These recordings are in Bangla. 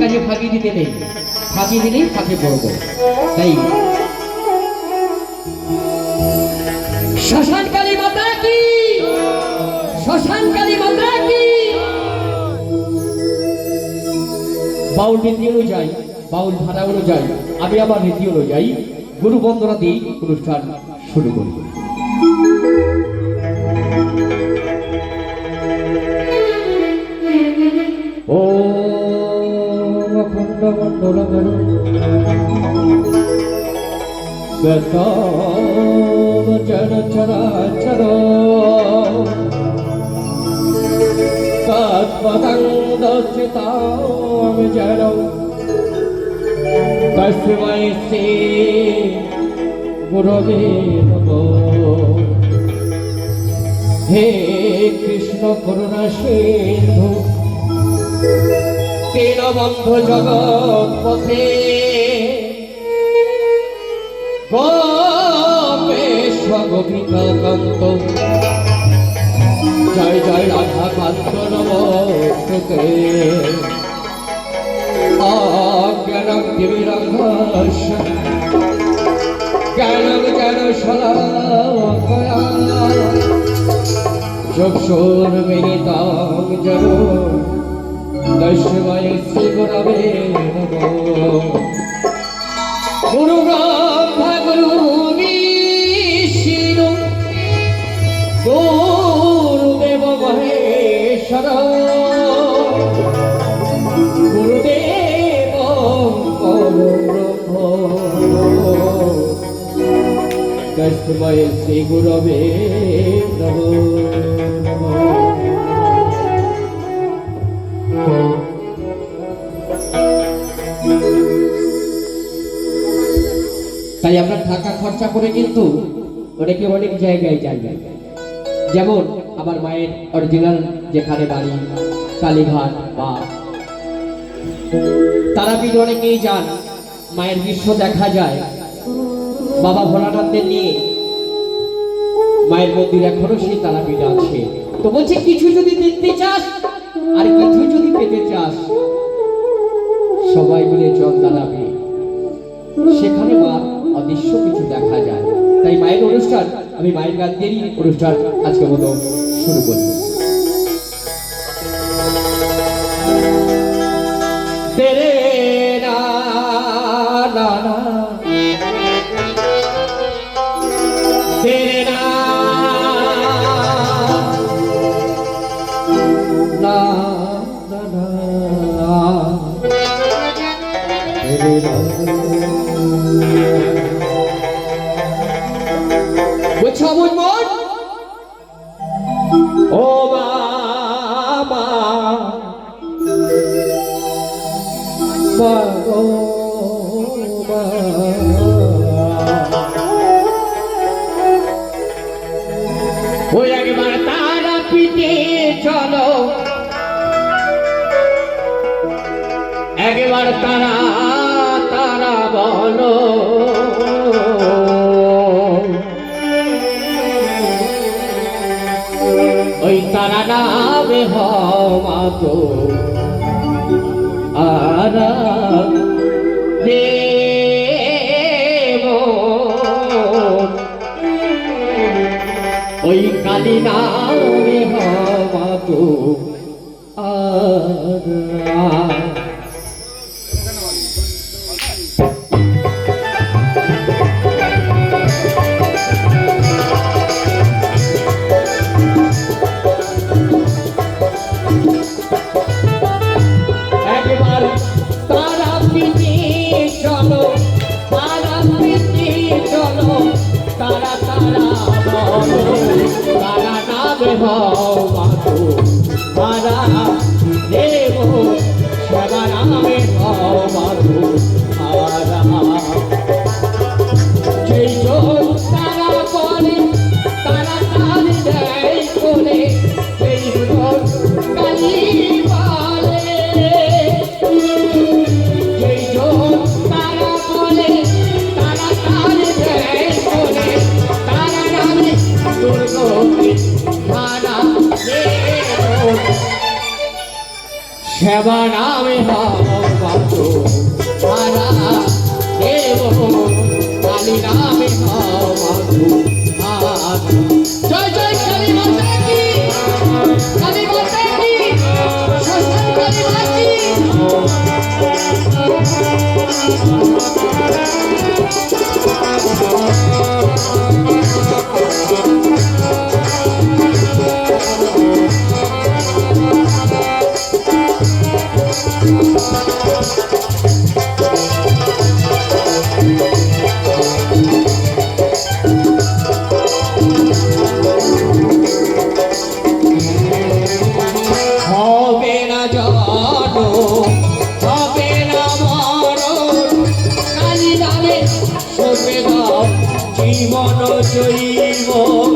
কাজে ফাঁকি দিতে নেই, ফাঁকি দিলেই ফাঁকে পড়বো। তাই শ্মশান কালী মাতা কি, শ্মশান কালী মাতা কি। বাউল রীতি অনুযায়ী, বাউল ধারা অনুযায়ী আমি আমার রীতি অনুযায়ী গুরু বন্দনা দিয়ে অনুষ্ঠান শুরু করি। ও অখণ্ড মণ্ডলকার চর চরাচর তৎপদং জড় তস্मै শ্রী গুরবে নমঃ। হে কৃষ্ণ করুণা সিন্ধু দীনবন্ধু জগৎপতে গোপেশ গোপিকাকান্ত জয় জয় রাধাকান্ত নমস্তুতে। অজ্ঞানং দিবিরঙ্ঘস্য জ্ঞানং জ্ঞানশলাকয়া চক্ষুর্মিলিतं येन তস্मै শ্রী গুরবে নমঃ। গুরু ব্রহ্মা গুরু বিষ্ণু গুরুদেব মহেশ্বর গুরুদেব পরব্রহ্ম তস্मै শ্রী গুরবে নমঃ। তাই আমরা টাকা খরচা করে কিন্তু অনেকে অনেক জায়গায় যাই, যেমন আমার মায়ের অরিজিনাল যেখানে বাড়ি কালীঘাট বা তারাপীঠ অনেকেই যান, মায়ের দৃশ্য দেখা যায়। বাবা ভোলানাথদের নিয়ে মায়ের মন্দির এখনো সেই তারাপীঠ আছে। তো বলছে কিছু যদি দেখতে চাস আর কিছু যদি পেতে চাস সবাই মিলে চল তারাপীঠ, সেখানে মা অদৃশ্য কিছু দেখা যায়। তাই মায়ের অনুষ্ঠান, আমি মায়ের গান দিয়েই অনুষ্ঠান আজকে মতো শুরু করি। তেরে না না না তেরে না না না তেরে না। বলছো আমার মন ও বাবা ওই একবার তারাপীঠে চলো, একবার তারা তারা বলো, ওই তারা নামে হওয়া তো আর দেব, ওই কালী নামে হওয়া তো আর। সেবা নামে হওয়া হবে না জনম, হবে না মরণ, কালী নামে সঁপে দাও জীবন জৈবন।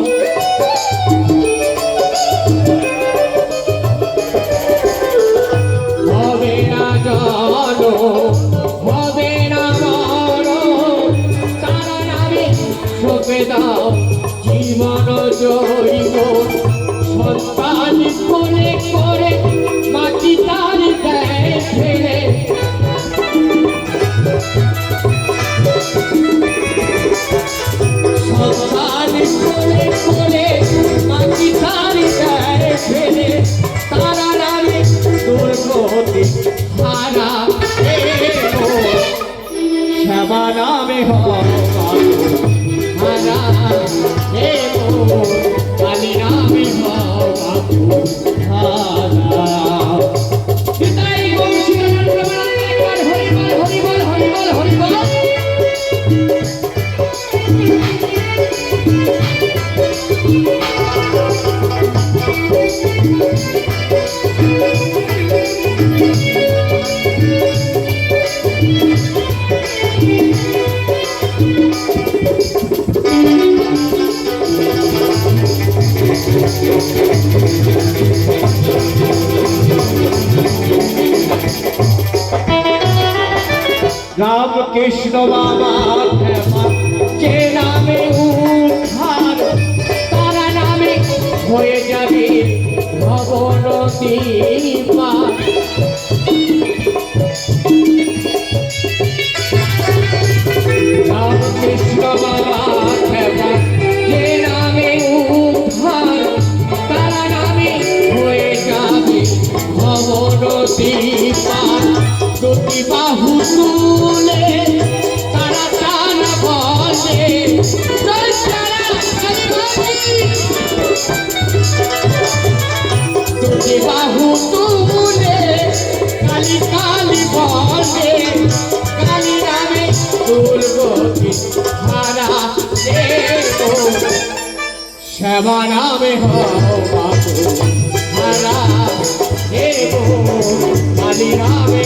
হবে না জনম, হবে না মরণ, তারা নামে সঁপে দাও জীবন জৈবন। সন্তান করে করে মাটি তার দেয় ফেলে, সন্তান করে করে মাটি তার দেয় ফেলে, তারা নামে দুর্গতি হারা শ্যামা নামে হারা কালী নামে রাম কৃষ্ণ বাবা যে নামে উদ্ধার, তারা নামে হয়ে যাবে ভবনদী পার। রাম কৃষ্ণ বাবা যে নামে উদ্ধার, তারা নামে হয়ে যাবে ভবনদী পার। দুটি বাহু তুলে তারা তারা বলে, দুটি বাহু তুলে কালী কালী বলে, কালী নামে দুর্গতি হারা শ্যামা নামে হারা কালী নামে